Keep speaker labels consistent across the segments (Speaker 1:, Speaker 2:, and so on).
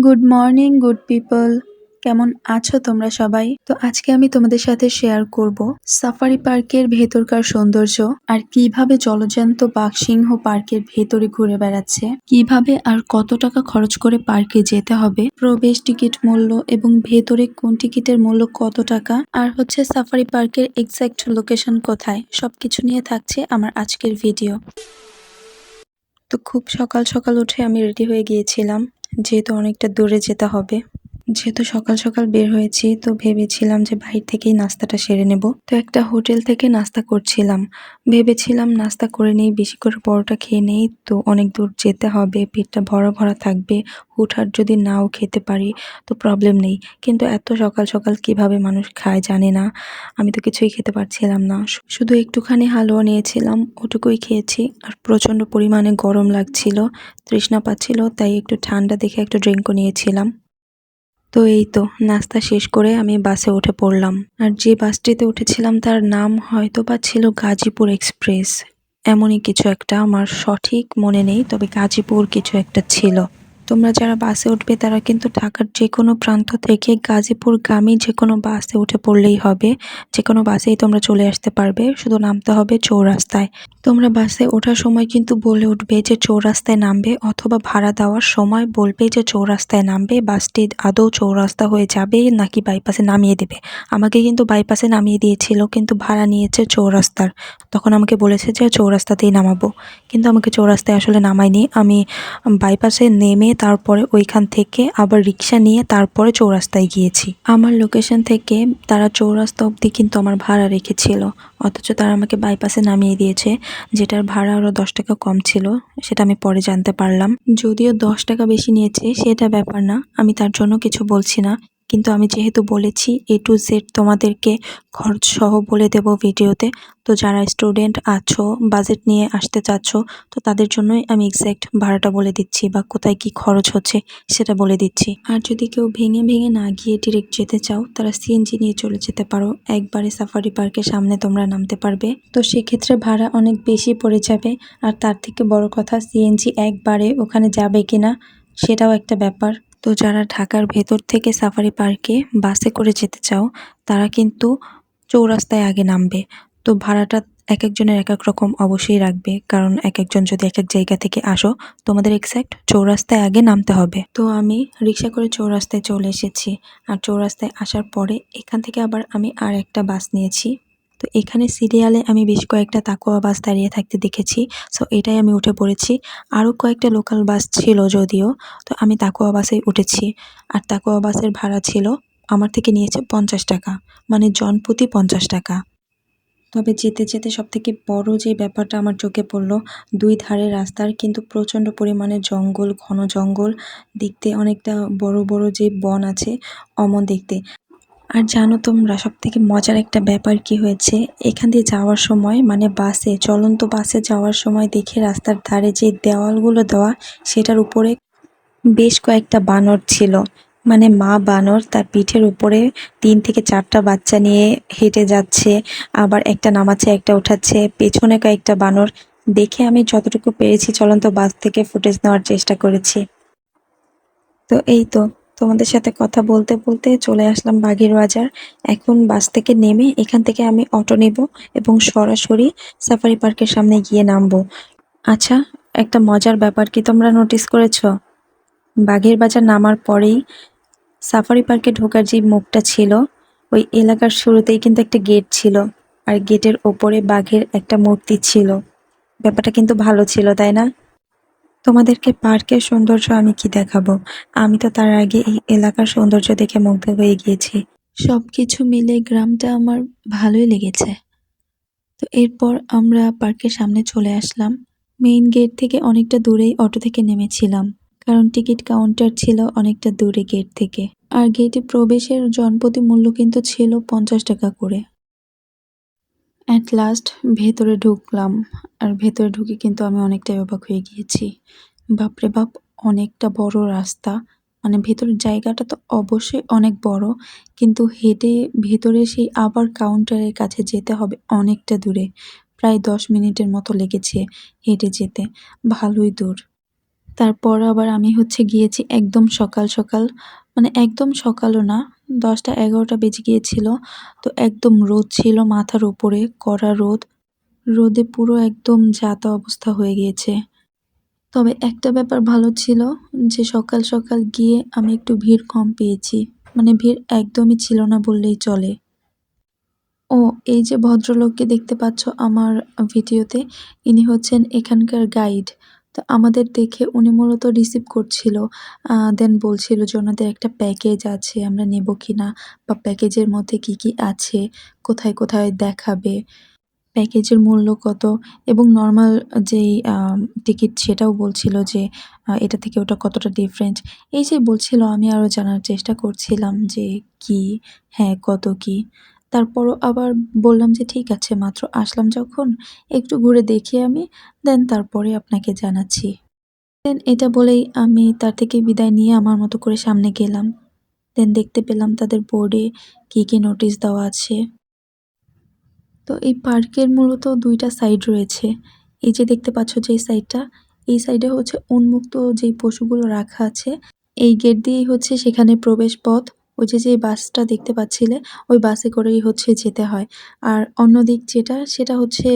Speaker 1: Good morning good people. কেমন আছো তোমরা সবাই? তো আজকে আমি তোমাদের সাথে শেয়ার করব সাফারি পার্কের ভেতরকার সৌন্দর্য আর কিভাবে জলজ্যান্ত বাঘসিংহ পার্কের ভেতরে ঘুরে বেড়াচ্ছে, কিভাবে আর কত টাকা খরচ করে পার্কে যেতে হবে, প্রবেশ টিকিট মূল্য এবং ভেতরে কোন টিকিটের মূল্য কত টাকা, আর হচ্ছে সাফারি পার্কের এক্সাক্ট লোকেশন কোথায়, সবকিছু নিয়ে থাকছে আমার আজকের ভিডিও। তো খুব সকাল সকাল উঠে আমি রেডি হয়ে গিয়েছিলাম, যেহেতু অনেকটা দূরে যেতে হবে। যেহেতু সকাল সকাল বের হয়েছি, তো ভেবেছিলাম যে বাইরে থেকেই নাস্তাটা সেরে নেব। তো একটা হোটেল থেকে নাস্তা করছিলাম, ভেবেছিলাম নাস্তা করে নেই, বেশি করে পরোটা খেয়ে নেই, তো অনেক দূর যেতে হবে, পেটটা ভরা ভরা থাকবে, হুটহাট যদি নাও খেতে পারি তো প্রবলেম নেই। কিন্তু এত সকাল সকাল কিভাবে মানুষ খায় জানি না, আমি তো কিছুই খেতে পারছিলাম না। শুধু একটুখানি হালুয়া নিয়েছিলাম, ওটুকুই খেয়েছি। আর প্রচণ্ড পরিমাণে গরম লাগছিল, তৃষ্ণা পাচ্ছিল, তাই একটু ঠান্ডা দেখে একটু ড্রিঙ্কও নিয়েছিলাম। তো এই তো নাস্তা শেষ করে আমি বাসে উঠে পড়লাম। আর যে বাসটিতে উঠেছিলাম তার নাম হয়তো বা ছিল গাজীপুর এক্সপ্রেস, এমনই কিছু একটা, আমার সঠিক মনে নেই, তবে গাজীপুর কিছু একটা ছিল। তোমরা যারা বাসে উঠবে তারা কিন্তু ঢাকার যে কোনো প্রান্ত থেকে গাজীপুরগামী যে কোনো বাসে উঠে পড়লেই হবে, যে কোনো বাসেই তোমরা চলে আসতে পারবে, শুধু নামতে হবে চৌরাস্তায়। তোমরা বাসে ওঠার সময় কিন্তু বলে উঠবে যে চৌরাস্তায় নামবে, অথবা ভাড়া দেওয়ার সময় বলবে যে চৌরাস্তায় নামবে। বাসটি আদৌ চৌরাস্তা হয়ে যাবে নাকি বাইপাসে নামিয়ে দেবে। আমাকে কিন্তু বাইপাসে নামিয়ে দিয়েছিল, কিন্তু ভাড়া নিয়েছে চৌরাস্তার। তখন আমাকে বলেছে যে চৌরাস্তাতেই নামাবো, কিন্তু আমাকে চৌরাস্তায় আসলে নামায়নি। আমি বাইপাসে নেমে তারপরে ওইখান থেকে আবার রিক্সা নিয়ে তারপরে চৌরাস্তায় গিয়েছি। আমার লোকেশন থেকে তারা চৌরাস্তা অবধি কিন্তু আমার ভাড়া রেখেছিল, অথচ তারা আমাকে বাইপাসে নামিয়ে দিয়েছে, যেটার ভাড়া আরও 10 টাকা কম ছিল। সেটা আমি পরে জানতে পারলাম। যদিও 10 টাকা বেশি নিয়েছে সেটা ব্যাপার না, আমি তার জন্য কিছু বলছি না, কিন্তু আমি যেহেতু বলেছি A to Z তোমাদেরকে খরচ সহ বলে দেব ভিডিওতে। তো যারা স্টুডেন্ট আছো, বাজেট নিয়ে আসতে চাচ্ছ, তো তাদের জন্যই আমি এক্স্যাক্ট ভাড়াটা বলে দিচ্ছি, বা কোথায় কি খরচ হচ্ছে সেটা বলে দিচ্ছি। আর যদি কেউ ভেঙে ভেঙে না গিয়ে ডিরেক্ট যেতে চাও, তারা সিএনজি নিয়ে চলে যেতে পারো, একবারে সাফারি পার্কের সামনে তোমরা নামতে পারবে। তো সেক্ষেত্রে ভাড়া অনেক বেশি পড়ে যাবে, আর তার থেকে বড় কথা সিএনজি একবারে ওখানে যাবে কিনা সেটাও একটা ব্যাপার। তো যারা ঢাকার ভেতর থেকে সাফারি পার্কে বাসে করে যেতে চাও, তারা কিন্তু চৌরাস্তায় আগে নামবে। তো ভাড়াটা এক একজনের এক এক রকম অবশ্যই রাখবে, কারণ এক একজন যদি এক এক জায়গা থেকে আসো, তোমাদের এক্স্যাক্ট চৌরাস্তায় আগে নামতে হবে। তো আমি রিক্সা করে চৌরাস্তায় চলে এসেছি, আর চৌরাস্তায় আসার পরে এখান থেকে আবার আমি আর একটা বাস নিয়েছি। তো এখানে সিরিয়ালে আমি বেশ কয়েকটা তাকোয়া বাস দাঁড়িয়ে থাকতে দেখেছি, সো এটাই আমি উঠে পড়েছি। আরও কয়েকটা লোকাল বাস ছিল যদিও, তো আমি তাকোয়া বাসেই উঠেছি। আর তাকোয়া বাসের ভাড়া ছিল, আমার থেকে নিয়েছে 50 টাকা, মানে জনপ্রতি 50 টাকা। তবে যেতে যেতে সবথেকে বড় যে ব্যাপারটা আমার চোখে পড়ল, দুই ধারে রাস্তার কিন্তু প্রচণ্ড পরিমাণে জঙ্গল, ঘন জঙ্গল, দেখতে অনেকটা বড় বড় যে বন আছে অমন দেখতে। আর জানো তোমরা সবথেকে মজার একটা ব্যাপার কি হয়েছে, এখান দিয়ে যাওয়ার সময়, মানে বাসে, চলন্ত বাসে যাওয়ার সময় দেখে রাস্তার ধারে যে দেওয়ালগুলো দেওয়া, সেটার উপরে বেশ কয়েকটা বানর ছিল, মানে মা বানর তার পিঠের উপরে 3 থেকে 4টা বাচ্চা নিয়ে হেঁটে যাচ্ছে, আবার একটা নামাচ্ছে একটা উঠাচ্ছে, পেছনে কয়েকটা বানর। দেখে আমি যতটুকু পেরেছি চলন্ত বাস থেকে ফুটেজ নেওয়ার চেষ্টা করেছি। তো এই তো তোমাদের সাথে কথা বলতে বলতে চলে আসলাম বাগের বাজার। এখন বাস থেকে নেমে এখান থেকে আমি অটো নেব এবং সরাসরি সাফারি পার্কের সামনে গিয়ে নামবো। আচ্ছা, একটা মজার ব্যাপার কি তোমরা নোটিস করেছো? বাগের বাজার নামার পরেই সাফারি পার্কে ঢোকার যে মুখটা ছিল, ওই এলাকার শুরুতেই কিন্তু একটা গেট ছিল, আর গেটের ওপরে বাঘের একটা মূর্তি ছিল। ব্যাপারটা কিন্তু ভালো ছিল, তাই না? তোমাদেরকে পার্কের সৌন্দর্য আমি কি দেখাবো, আমি তো তার আগে এই এলাকার সৌন্দর্য দেখে মুগ্ধ হয়ে গিয়েছি। সবকিছু মিলে গ্রামটা আমার ভালোই লেগেছে। তো এরপর আমরা পার্কের সামনে চলে আসলাম। মেইন গেট থেকে অনেকটা দূরেই অটো থেকে নেমেছিলাম, কারণ টিকিট কাউন্টার ছিল অনেকটা দূরে গেট থেকে। আর গেটে প্রবেশের জনপ্রতি মূল্য কিন্তু ছিল 50 টাকা করে। অ্যাট লাস্ট ভেতরে ঢুকলাম, আর ভেতরে ঢুকে কিন্তু আমি অনেকটাই অবাক হয়ে গিয়েছি। বাপরে বাপ, অনেকটা বড় রাস্তা, মানে ভেতরের জায়গাটা তো অবশ্যই অনেক বড়, কিন্তু হেঁটে ভেতরে সেই আবার কাউন্টারের কাছে যেতে হবে অনেকটা দূরে, প্রায় 10 মিনিটের মতো লেগেছে হেঁটে যেতে, ভালোই দূর। তারপর আবার আমি হচ্ছে গিয়েছি একদম সকাল, সকাল। মানে একদম সকালও না, ১০টা ১১টা বেজে গিয়েছিল। তো একদম রোদ ছিল মাথার উপরে, কড়া রোদ। রোদে পুরো একদম যা-তা অবস্থা হয়ে গিয়েছে। তবে একটা ব্যাপার ভালো ছিল যে সকাল, সকাল গিয়ে আমি একটু ভিড় কম পেয়েছি। মানে ভিড় একদমই ছিল না বললেই চলে। ও এই যে ভদ্রলোককে দেখতে পাচ্ছ আমার ভিডিওতে, ইনি হচ্ছেন এখানকার গাইড। তো আমাদের দেখে উনি মূলত রিসিভ করছিল। দেন বলছিল যে ওনাদের একটা প্যাকেজ আছে, আমরা নেব কিনা? বা প্যাকেজের মধ্যে কি, কি আছে? কোথায়, কোথায় দেখাবে? প্যাকেজের মূল্য কত? এবং নরমাল যেই টিকিট সেটাও বলছিল যে এটা থেকে ওটা কতটা ডিফারেন্ট। এই যে বলছিল আমি আরও জানার চেষ্টা করছিলাম যে কি? হ্যাঁ, কত কি? তারপরও আবার বললাম যে ঠিক আছে, মাত্র আসলাম যখন একটু ঘুরে দেখি আমি, দেন তারপরে আপনাকে জানাচ্ছি। দেন এটা বলেই আমি তার থেকে বিদায় নিয়ে আমার মতো করে সামনে গেলাম। দেন দেখতে পেলাম তাদের বোর্ডে কি, কি নোটিশ দেওয়া আছে। তো এই পার্কের মূলত ২ টা সাইড রয়েছে। এই যে দেখতে পাচ্ছ যেই সাইডটা, এই সাইডে হচ্ছে উন্মুক্ত যেই পশুগুলো রাখা আছে, এই গেট দিয়েই হচ্ছে সেখানে প্রবেশ পথ। ওই যে, যে বাসটা দেখতে পাচ্ছিলে, ওই বাসে করেই হচ্ছে যেতে হয়। আর অন্যদিক যেটা, সেটা হচ্ছে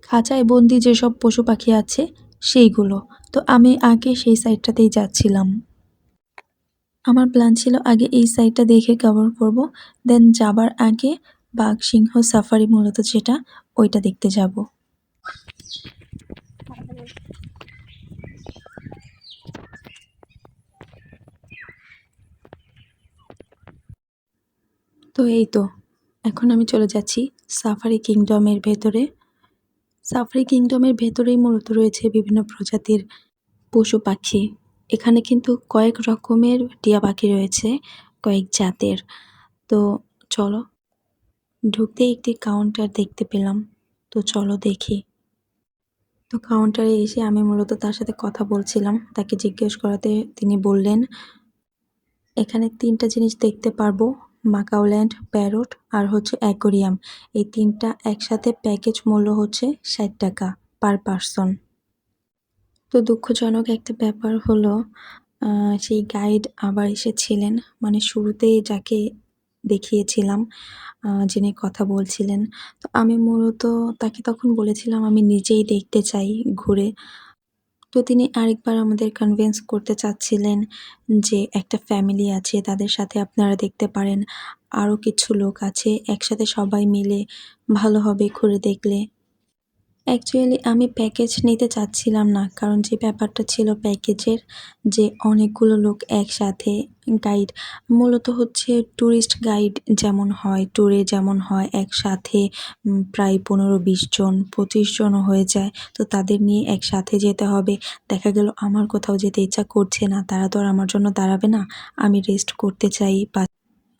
Speaker 1: খাঁচায় বন্দি যেসব পশু-পাখি আছে সেইগুলো। তো আমি আগে সেই সাইডটাতেই যাচ্ছিলাম। আমার প্ল্যান ছিল আগে এই সাইডটা দেখে কভার করব। দেন যাবার আগে বাঘ, সিংহ সাফারি মূলত যেটা, ওইটা দেখতে যাব। তো এই তো, এখন আমি চলে যাচ্ছি সাফারি কিংডমের ভেতরে। সাফারি কিংডমের ভেতরেই মূলত রয়েছে বিভিন্ন প্রজাতির পশু-পাখি। এখানে কিন্তু কয়েক রকমের টিয়া পাখি রয়েছে, কয়েক জাতের। তো চলো, ঢুকতেই একটি কাউন্টার দেখতে পেলাম। তো চলো দেখি। তো কাউন্টারে এসে আমি মূলত তার সাথে কথা বলছিলাম। তাকে জিজ্ঞেস করাতে তিনি বললেন, "এখানে ৩ টা জিনিস দেখতে পারবো। মাকাওল্যান্ড, প্যারট আর হচ্ছে অ্যাকোরিয়াম। এই ৩ টা একসাথে প্যাকেজ মূল্য হচ্ছে ৳৬০ পার পারসন।" তো দুঃখজনক একটা ব্যাপার হলো, আ সেই গাইড আবার এসেছিলেন। মানে শুরুতেই যাকে দেখিয়েছিলাম, যিনি কথা বলছিলেন। তো আমি মূলত তাকে তখন বলেছিলাম আমি নিজেই দেখতে চাই ঘুরে। তো তিনি আরেকবার আমাদের কনভিন্স করতে চাচ্ছিলেন যে একটা ফ্যামিলি আছে, তাদের সাথে আপনারা দেখতে পারেন। আরও কিছু লোক আছে, একসাথে সবাই মিলে ভালো হবে ঘুরে দেখলে। অ্যাকচুয়ালি আমি প্যাকেজ নিতে চাচ্ছিলাম না। কারণ যে ব্যাপারটা ছিল প্যাকেজের, যে অনেকগুলো লোক একসাথে গাইড, মূলত হচ্ছে টুরিস্ট গাইড যেমন হয়, ট্যুরে যেমন হয় একসাথে প্রায় ১৫-২০ জন, ২৫ জনও হয়ে যায়। তো তাদের নিয়ে একসাথে যেতে হবে। দেখা গেল আমার কোথাও যেতে ইচ্ছা করছে না, তারা তো আর আমার জন্য দাঁড়াবে না। আমি রেস্ট করতে চাই বা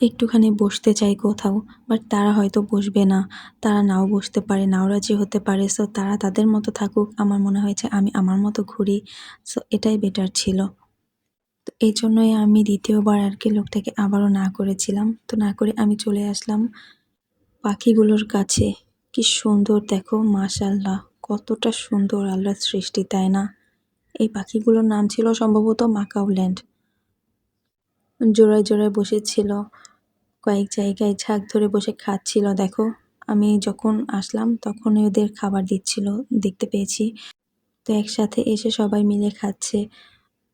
Speaker 1: একটুখানি বসতে চাই কোথাও, বাট তারা হয়তো বসবে না। তারা নাও বসতে পারে, নাও রাজি হতে পারে। সো তারা তাদের মতো থাকুক। আমার মনে হয়েছে আমি আমার মতো ঘুরি। সো এটাই বেটার ছিল। তো এইজন্যই আমি ২য় বার আরকি লোকটাকে আবারও না করেছিলাম। তো না করে আমি চলে আসলাম পাখিগুলোর কাছে। কি সুন্দর দেখো, মাশাআল্লাহ! কতটা সুন্দর আল্লাহর সৃষ্টি, তাই না? এই পাখিগুলোর নাম ছিল সম্ভবত মাকাওল্যান্ড। জোড়ায়, জোড়ায় বসেছিল। কয়েক জায়গায় ঝাঁক ধরে বসে খাচ্ছিল দেখো। আমি যখন আসলাম তখনই ওদের খাবার দিচ্ছিল, দেখতে পেয়েছি। তো একসাথে এসে সবাই মিলে খাচ্ছে।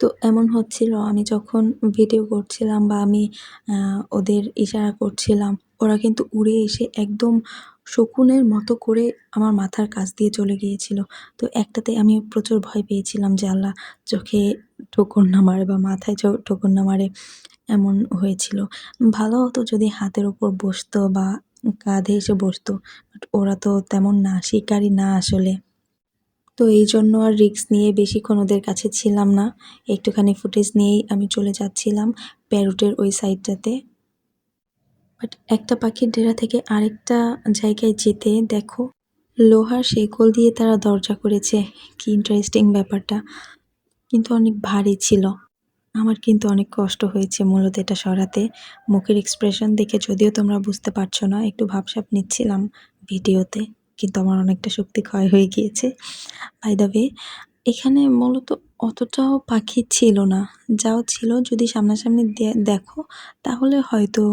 Speaker 1: তো এমন হচ্ছিল আমি যখন ভিডিও করছিলাম বা আমি ওদের ইশারা করছিলাম, ওরা কিন্তু উড়ে এসে একদম শকুনের মতো করে আমার মাথার কাছ দিয়ে চলে গিয়েছিল। তো একটাতে আমি প্রচুর ভয় পেয়েছিলাম যে আল্লাহ চোখে ঠোকর না মারে বা মাথায় ঠোকর না মারে, এমন হয়েছিল। ভালো হতো যদি হাতের উপর বসতো বা কাঁধে এসে বসতো। বাট ওরা তো তেমন না, শিকারি না আসলে। তো এইজন্য আর রিস্ক নিয়ে বেশিক্ষণ ওদের কাছে ছিলাম না। একটুখানি ফুটেজ নিয়েই আমি চলে যাচ্ছিলাম প্যারোটের ওই সাইডটাতে। বাট একটা পাখির ডেরা থেকে আরেকটা জায়গায় যেতে দেখো, লোহার শেকল দিয়ে তারা দরজা করেছে। কি ইন্টারেস্টিং ব্যাপারটা। কিন্তু অনেক ভারী ছিল। আমার কিন্তু অনেক কষ্ট হয়েছে মূলত এটা সরাতে। মুখের এক্সপ্রেশন দেখে যদিও তোমরা বুঝতে পারছো না, একটু ভাবসাব নিচ্ছিলাম ভিডিওতে। কিন্তু আমার অনেকটা শক্তি ক্ষয় হয়ে গিয়েছে। বাই দ্য ওয়ে, এখানে মূলত অতটাও পাখি ছিল না। যাও ছিল যদি সামনাসামনি দেখো তাহলে হয়তো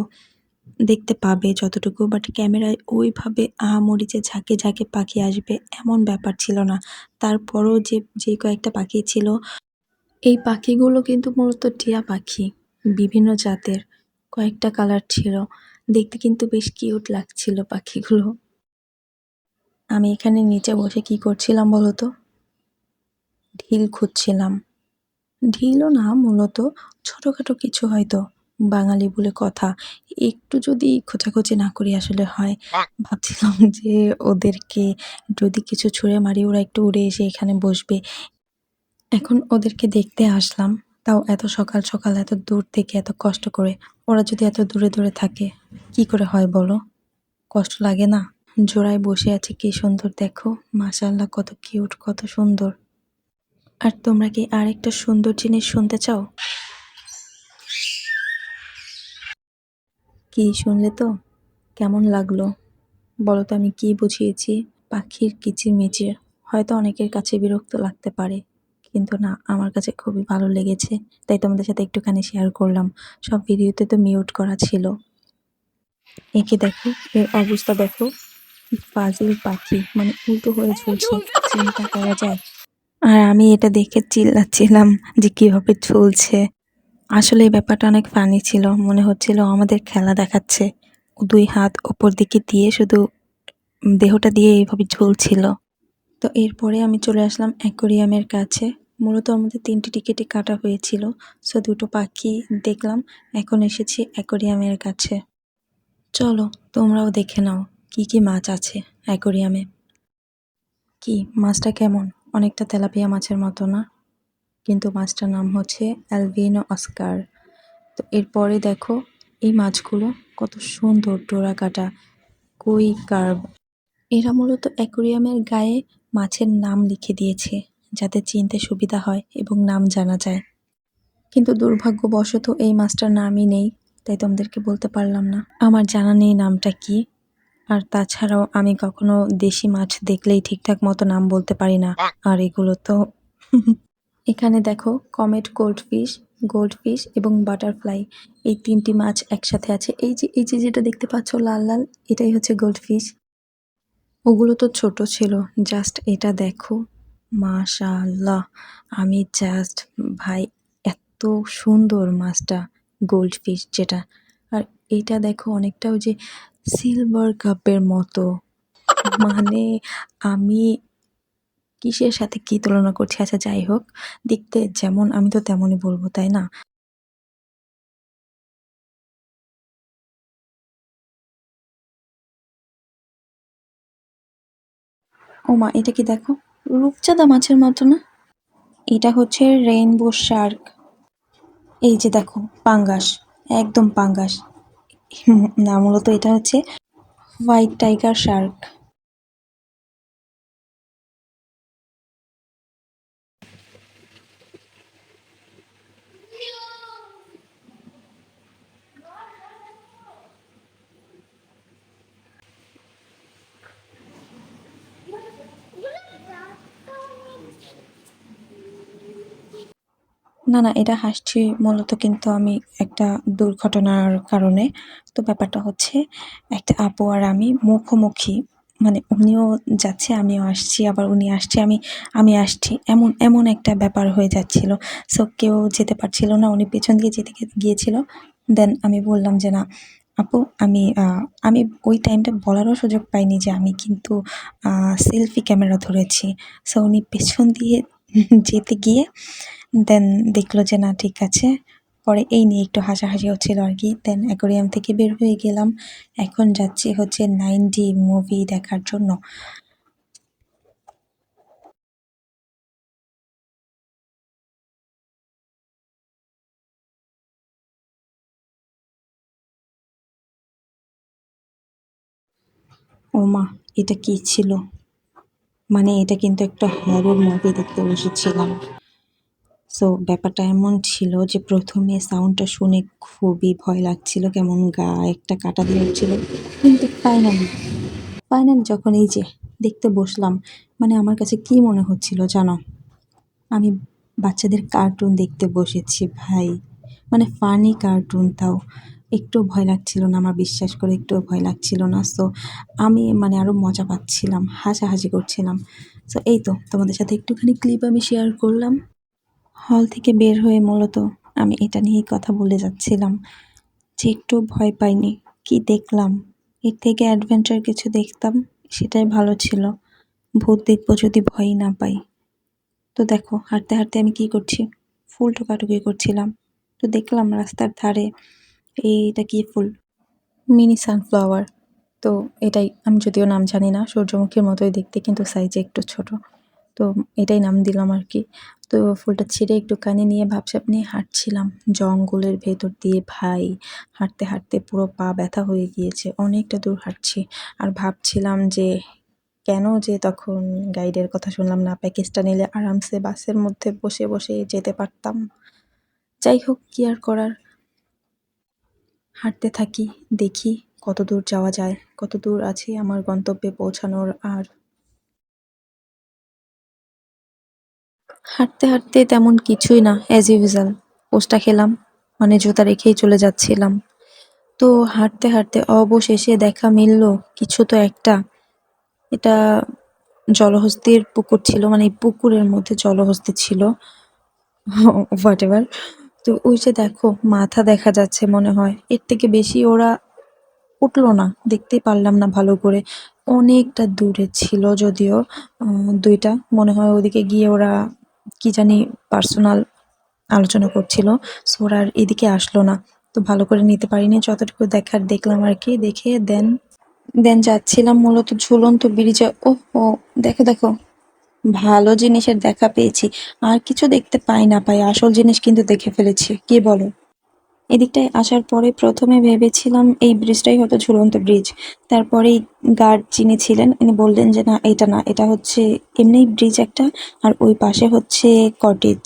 Speaker 1: দেখতে পাবে যতটুকু। বাট ক্যামেরায় ওইভাবে আহামরি যে ঝাঁকে, ঝাঁকে পাখি আসবে এমন ব্যাপার ছিল না। তারপরও যে কয়েকটা পাখি ছিল, এই পাখিগুলো কিন্তু মূলত টিয়া পাখি। বিভিন্ন জাতের, কয়েকটা কালার ছিল। দেখতে কিন্তু বেশ কিউট লাগছিল পাখিগুলো। আমি এখানে নিচে বসে কি করছিলাম বলো তো? ঢিল খুঁজছিলাম। ঢিলও না, মূলত ছোটখাটো কিছু হয়তো, বাঙালি বলে কথা। একটু যদি খোঁচাখুচি না করি আসলে হয়। ভাবছিলাম যে ওদেরকে যদি কিছু ছুঁড়ে মারি ওরা একটু উড়ে এসে এখানে বসবে। এখন ওদেরকে দেখতে আসলাম, তাও এত সকাল সকাল এত দূর থেকে এত কষ্ট করে। ওরা যদি এত দূরে দূরে থাকে কি করে হয় বলো? কষ্ট লাগে না? জোড়ায় বসে আছে কি সুন্দর দেখো, মাশাআল্লাহ কত কিউট, কত সুন্দর। আর তোমরা কি আরেকটা সুন্দর জিনিস শুনতে চাও? কি শুনলে তো? কেমন লাগলো বলো তো? আমি কি বুঝিয়েছি? পাখির কিচিরমিচির হয়তো অনেকের কাছে বিরক্ত লাগতে পারে, কিন্তু না, আমার কাছে খুবই ভালো লেগেছে। তাই তোমাদের সাথে একটুখানি শেয়ার করলাম। সব ভিডিওতে তো মিউট করা ছিল। একে দেখো, এর অবস্থা দেখো, কি ফাজিল পাখি, মানে উল্টো হয়ে ঝুলছে, চিন্তা করা যায়? আর আমি এটা দেখে চিল্লাচ্ছিলাম যে কিভাবে ঝুলছে। আসলে এই ব্যাপারটা অনেক ফানি ছিল, মনে হচ্ছিল আমাদের খেলা দেখাচ্ছে। ও দুই হাত ওপর দিকে দিয়ে শুধু দেহটা দিয়ে এইভাবে ঝুলছিল। তো এরপরে আমি চলে আসলাম অ্যাকোরিয়ামের কাছে। মূলত আমাদের ৩টি টিকিটই কাটা হয়েছিল। সো দুটো পাখি দেখলাম। এখন এসেছি অ্যাকোরিয়ামের কাছে। চলো তোমরাও দেখে নাও কি কি মাছ আছে অ্যাকোরিয়ামে। কি মাছটা কেমন? অনেকটা তেলাপিয়া মাছের মতো না? কিন্তু মাছটার নাম হচ্ছে অ্যালবিনো অস্কার। তো এরপরে দেখো এই মাছগুলো কত সুন্দর, ডোরা কাটা, কই কার্ভ। এরা মূলত অ্যাকোরিয়ামের গায়ে মাছের নাম লিখে দিয়েছে যাতে চিনতে সুবিধা হয় এবং নাম জানা যায়। কিন্তু দুর্ভাগ্যবশত এই মাছটার নামই নেই, তাই তোমাদেরকে বলতে পারলাম না। আমার জানা নেই নামটা কি। আর তাছাড়াও আমি কখনো দেশি মাছ দেখলেই ঠিকঠাক মতো নাম বলতে পারি না। আর এগুলো তো এখানে দেখো কমেট গোল্ডফিশ এবং বাটারফ্লাই, এই ৩টি মাছ একসাথে আছে। এই যে যেটা দেখতে পাচ্ছ লাল লাল, এটাই হচ্ছে গোল্ডফিশ। ওগুলো তো ছোট ছিল, জাস্ট এটা দেখো, মাশাআল্লাহ। আমি জাস্ট, ভাই, এত সুন্দর মাছটা, গোল্ডফিশ যেটা। আর এটা দেখো অনেকটা ওই যে সিলভার কাপের মতো। মানে আমি কিসের সাথে কি তুলনা করছি? আচ্ছা যাই হোক, দেখতে যেমন আমি তো তেমনই বলবো, তাই না? ওমা, এটা কি দেখো, রূপচাঁদা মাছের মতো না? এটা হচ্ছে রেইনবো শার্ক। এই যে দেখো, পাঙ্গাস, একদম পাঙ্গাস। না, মূলত এটা হচ্ছে হোয়াইট টাইগার শার্ক। না, না, এটা হাসছি মূলত কিন্তু আমি একটা দুর্ঘটনার কারণে। তো ব্যাপারটা হচ্ছে, একটা আপু আর আমি মুখোমুখি, মানে উনিও যাচ্ছে আমিও আসছি, আবার উনি আসছে আমি আসছি, এমন এমন একটা ব্যাপার হয়ে যাচ্ছিল। সো কেউ যেতে পারছিল না, উনি পেছন দিয়ে যেতে গিয়েছিল। দেন আমি বললাম যে না আপু, আমি ওই টাইমটা বলারও সুযোগ পাইনি যে আমি কিন্তু সেলফি ক্যামেরা ধরেছি। সো উনি পেছন দিয়ে যেতে গিয়ে দেন দেখলো যে না ঠিক আছে। পরে এই নিয়ে একটু হাসাহাসি হচ্ছিল আর কি। দেন অ্যাকোরিয়াম থেকে বের হয়ে গেলাম। এখন যাচ্ছি হচ্ছে 9D মুভি দেখার জন্য। ও মা, এটা কি ছিল? মানে এটা কিন্তু একটা হরর মুভি দেখতে বসেছিলাম। সো ব্যাপারটা এমন ছিল যে প্রথমে সাউন্ডটা শুনে খুবই ভয় লাগছিল, কেমন গা একটা কাটা দিয়ে উঠছিল। কিন্তু ফাইনালি যখন এই যে দেখতে বসলাম, মানে আমার কাছে কি মনে হচ্ছিল জানো? আমি বাচ্চাদের কার্টুন দেখতে বসেছি ভাই, মানে ফানি কার্টুন, তাও একটু ভয় লাগছিল না আমার, বিশ্বাস করে একটুও ভয় লাগছিল না। সো আমি মানে আরও মজা পাচ্ছিলাম, হাসাহাসি করছিলাম। সো এই তো তোমাদের সাথে একটুখানি ক্লিপ আমি শেয়ার করলাম। হল থেকে বের হয়ে মূলত আমি এটা নিয়েই কথা বলে যাচ্ছিলাম যে একটু ভয় পাইনি। কি দেখলাম, এর থেকে অ্যাডভেঞ্চার কিছু দেখতাম, সেটাই ভালো ছিল। ভূত দেখবো যদি ভয়ই না পাই। তো দেখো হাঁটতে হাঁটতে আমি কি করছি, ফুল টোকাটুকি করছিলাম। তো দেখলাম রাস্তার ধারে এইটা কি ফুল, মিনি সানফ্লাওয়ার। তো এটাই, আমি যদিও নাম জানি না, সূর্যমুখীর মতোই দেখতে কিন্তু সাইজে একটু ছোট। তো এটাই নাম দিলাম আর কি। তো ফুলটা ছিঁড়ে একটু কানে নিয়ে ভাবসাব নিয়ে হাঁটছিলাম জঙ্গলের ভেতর দিয়ে ভাই। হাঁটতে হাঁটতে পুরো পা ব্যথা হয়ে গিয়েছে, অনেকটা দূর হাঁটছি। আর ভাবছিলাম যে কেন যে তখন গাইডের কথা শুনলাম না, প্যাকেজটা নিলে আরামসে বাসের মধ্যে বসে বসে যেতে পারতাম। যাই হোক, কি আর করার, হাঁটতে থাকি, দেখি কত দূর যাওয়া যায়, কত দূর আছে আমার গন্তব্যে পৌঁছানোর। আর হাঁটতে হাঁটতে তেমন কিছুই না, অ্যাজ ইউজুয়াল পোস্টা খেলাম, মানে জুতা রেখেই চলে যাচ্ছিলাম। তো হাঁটতে হাঁটতে অবশেষে দেখা মিলল কিছু তো একটা। এটা জলহস্তির পুকুর ছিল, মানে এই পুকুরের মধ্যে জলহস্তি ছিল, হোয়াট এভার। তো ওই যে দেখো মাথা দেখা যাচ্ছে মনে হয়, এর থেকে বেশি ওরা উঠলো না, দেখতেই পারলাম না ভালো করে। অনেকটা দূরে ছিল যদিও, দুইটা মনে হয় ওদিকে গিয়ে ওরা কি জানি পার্সোনাল আলোচনা করছিল। সো ওরা আর এদিকে আসলো না, তো ভালো করে নিতে পারিনি, যতটুকু দেখার দেখলাম আর কি। দেখে দেন দেন যাচ্ছিলাম মূলত ঝুলন্ত ব্রিজে। ও ও, দেখো দেখো, ভালো জিনিসের দেখা পেয়েছি। আর কিছু দেখতে পাই না পাই, আসল জিনিস কিন্তু দেখে ফেলেছি, কি বলো? এদিকটায় আসার পরে প্রথমে ভেবেছিলাম এই ব্রিজটাই হয়তো ঝুলন্ত ব্রিজ। তারপরেই গার্ড যিনি ছিলেন উনি বললেন যে না, এটা না, এটা হচ্ছে এমনি ব্রিজ একটা, আর ওই পাশে হচ্ছে কটেজ,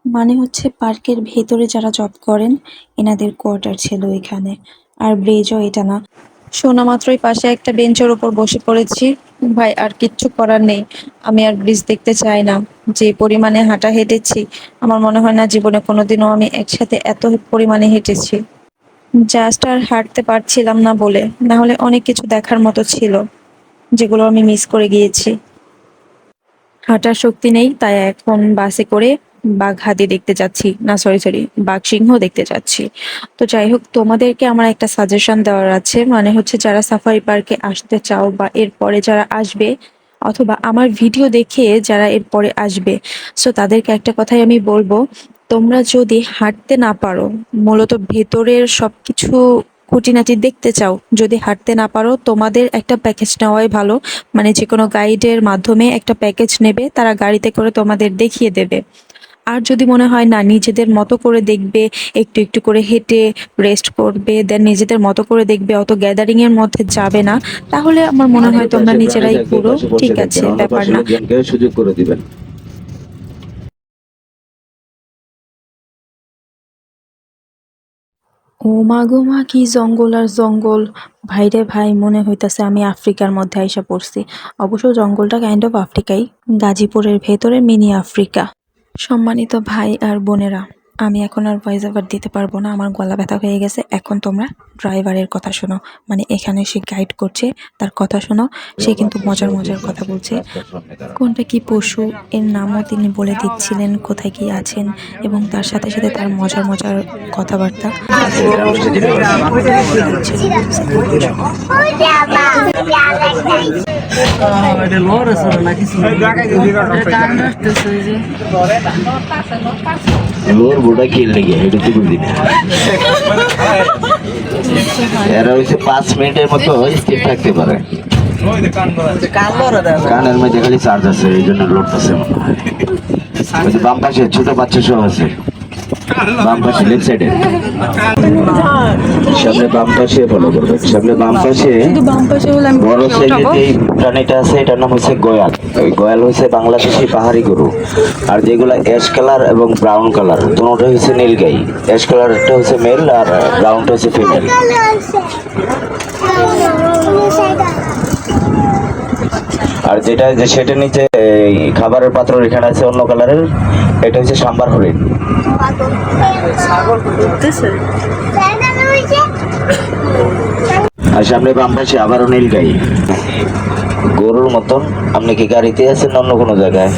Speaker 1: মানে হচ্ছে পার্কের ভেতরে যারা জব করেন এনাদের কোয়ার্টার ছিল এখানে। আর ব্রিজও এটা না। শোনা মাত্রই পাশে একটা বেঞ্চের উপর বসে পড়েছি ভাই, আর কিচ্ছু করার নেই। আমি আর ব্রিজ দেখতে চাই না। যে পরিমাণে হাঁটা হেঁটেছি, আমার মনে হয় না জীবনে কোনোদিনও আমি একসাথে এত পরিমাণে হেঁটেছি। জাস্ট আর হাঁটতে পারছিলাম না বলে, না হলে অনেক কিছু দেখার মতো ছিল যেগুলো আমি মিস করে গিয়েছি। হাঁটার শক্তি নেই, তাই এখন বাসে করে বাঘ হাতি দেখতে যাচ্ছি, না সরি সরি, বাঘ সিংহ দেখতে যাচ্ছি। তো যাই হোক, তোমাদেরকে আমার একটা সাজেশন দেওয়ার আছে, মানে হচ্ছে যারা সাফারি পার্কে আসতে চাও বা এরপরে যারা আসবে, অথবা আমার ভিডিও দেখে যারা এরপরে আসবে, সো তাদেরকে একটা কথাই আমি বলবো, তোমরা যদি হাঁটতে না পারো, মূলত ভেতরের সবকিছু খুঁটিনাটি দেখতে চাও, যদি হাঁটতে না পারো তোমাদের একটা প্যাকেজ নেওয়াই ভালো। মানে যে কোনো গাইডের মাধ্যমে একটা প্যাকেজ নেবে, তারা গাড়িতে করে তোমাদের দেখিয়ে দেবে। আর যদি মনে হয় না নিজেদের মতো করে দেখবে, একটু একটু করে হেঁটে রেস্ট করবে, দেন নিজেদের মতো করে দেখবে, অত গ্যাদারিং এর মধ্যে যাবে না, তাহলে আমার মনে হয় তোমরা নিজেরাই ঘুরো, ঠিক আছে, ব্যাপার না।
Speaker 2: সুযোগ করে দিবেন।
Speaker 1: ও মা গো মা, কি জঙ্গল আর জঙ্গল! ভাইরে ভাই, মনে হইতাছে আমি আফ্রিকার মধ্যে আইসা পড়ছি। অবশ্য জঙ্গলটা কাইন্ড অফ আফ্রিকাই, গাজীপুরের ভেতরে মিনি আফ্রিকা। সম্মানিত ভাই আর বোনেরা, আমি এখন আর ভয়েস ওভার দিতে পারবো না, আমার গলা ব্যথা হয়ে গেছে। এখন তোমরা ড্রাইভারের কথা শোনো, মানে এখানে সে গাইড করছে তার কথা শোনো। সে কিন্তু মজার মজার কথা বলছে, কোনটা কি পশু এর নামও তিনি বলে দিচ্ছিলেন, কোথায় কি আছেন, এবং তার সাথে সাথে তার মজার মজার কথাবার্তা।
Speaker 2: লোর বোর্ডা খেললে গিয়ে এটা তো বুঝি না। এরা হচ্ছে 5 মিনিটের মতো স্কিপ থাকতে পারে। কানের মধ্যে খালি চার্জ আছে, এই জন্য লড়তেছে মনে হয়। ওই যে বাম পাশে ছোট বাচ্চা সব আছে, বাম পাশে লেফট সাইডে, সামনে বাম পাশে ফলো করবে। সামনে বাম পাশে বড় সাইজের যে প্রাণীটা আছে এটার নাম হচ্ছে গয়াল। ওই গয়াল হচ্ছে বাংলাদেশি পাহাড়ি গরু। আর যেগুলা অ্যাশ কালার এবং ব্রাউন কালার দুটোটা হচ্ছে নীলগাই। অ্যাশ কালারটা হচ্ছে মেল আর ব্রাউনটা হচ্ছে ফিমেল। আর যেটা যে সেটা নিচে এই খাবারের পাত্র এখানে আছে অন্য কালারের, এটা হচ্ছে সাম্বার হরিণ। আর সামনে বাম পাশে আবারও নীলগাই, গরুর মতন। আপনি কি গাড়িতে আছেন না অন্য কোনো জায়গায়?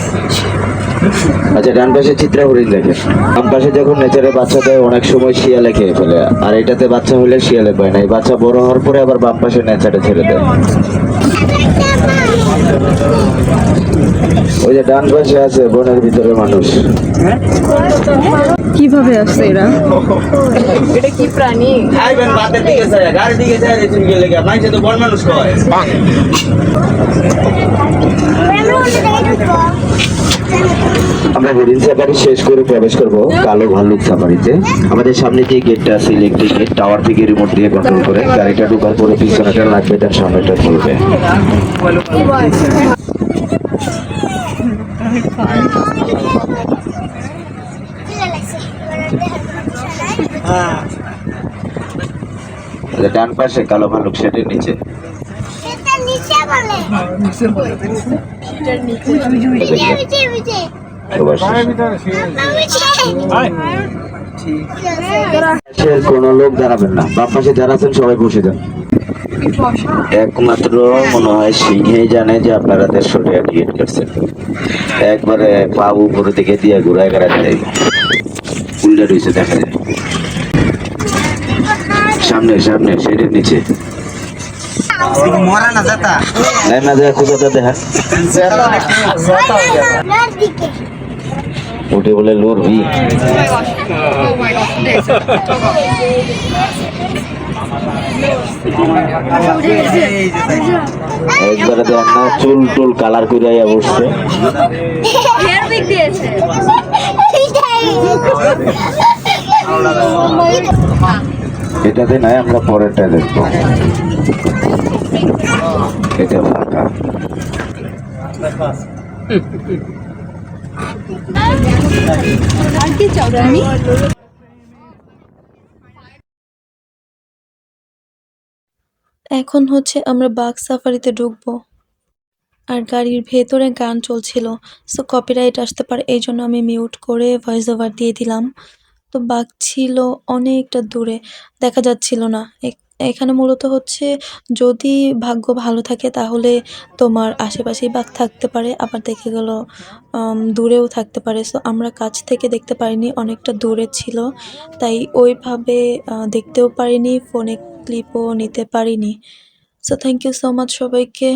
Speaker 2: আচ্ছা, ডান পাশে চিত্রা হরিণ দেখেন। বাম পাশে যখন নেচারে বাচ্চা দেয় অনেক সময় শিয়ালে খেয়ে ফেলে, আর এটাতে বাচ্চা হলে শিয়ালে পায় না, এই বাচ্চা বড় হওয়ার পরে আবার বাম পাশে নেচারে ছেড়ে দেয়। ওই যে ডান পাশে আছে বনের ভিতরে মানুষ।
Speaker 3: কিভাবে আসছে এরা? এটা কি প্রাণী?
Speaker 2: আমরা হরিণ সাফারি শেষ করে প্রবেশ করব কালো ভাল্লুক সাফারিতে। আমাদের সামনে যে গেটটা আছে ইলেকট্রিক গেট, টাওয়ার থেকে রিমোট দিয়ে কন্ট্রোল করে গাড়িটা ঢোকার পরে পিছনেটা লাগবে, তার সামনেটা চলবে। ডান পাশে কালো ভাল্লুক সেটের নিচে। কোন লোক দাঁড়াবেন না, বাম পাশে যারা আছেন সবাই বসে যান। একমাত্র মনে হয় সিংহে জানে যে আপনারা 150 টাকা টিকিট করছেন। একবারে পা উপরে দিকে দিয়ে ঘুরায় বেড়াতে যায়, উল্টে রয়েছে দেখা যায়। সামনে সামনে সেটের নিচে না দেখা কোথাটা দেখা উঠে বলে লড়বি। একবারে দেখ না, চুল টুল কালার করে বসছে। এটাতে নাই, আমরা পরেরটা দেখবো। এটা ফাঁকা।
Speaker 3: আর কি চাও তুমি?
Speaker 1: এখন হচ্ছে আমরা বাঘ সাফারিতে ঢুকবো, আর গাড়ির ভেতরে গান চলছিল, সো কপিরাইট আসতে পারে, এই জন্য আমি মিউট করে ভয়েস ওভার দিয়ে দিলাম। তো বাঘ ছিল অনেকটা দূরে, দেখা যাচ্ছিল না। এখানে মূলত হচ্ছে যদি ভাগ্য ভালো থাকে তাহলে তোমার আশেপাশেই বাঘ থাকতে পারে, আবার দেখে গেল দূরেও থাকতে পারে। সো আমরা কাছ থেকে দেখতে পারিনি, অনেকটা দূরে ছিল, তাই ওইভাবে দেখতেও পারিনি, ফোনে ক্লিপও নিতে পারিনি। So thank you so much সবাইকে।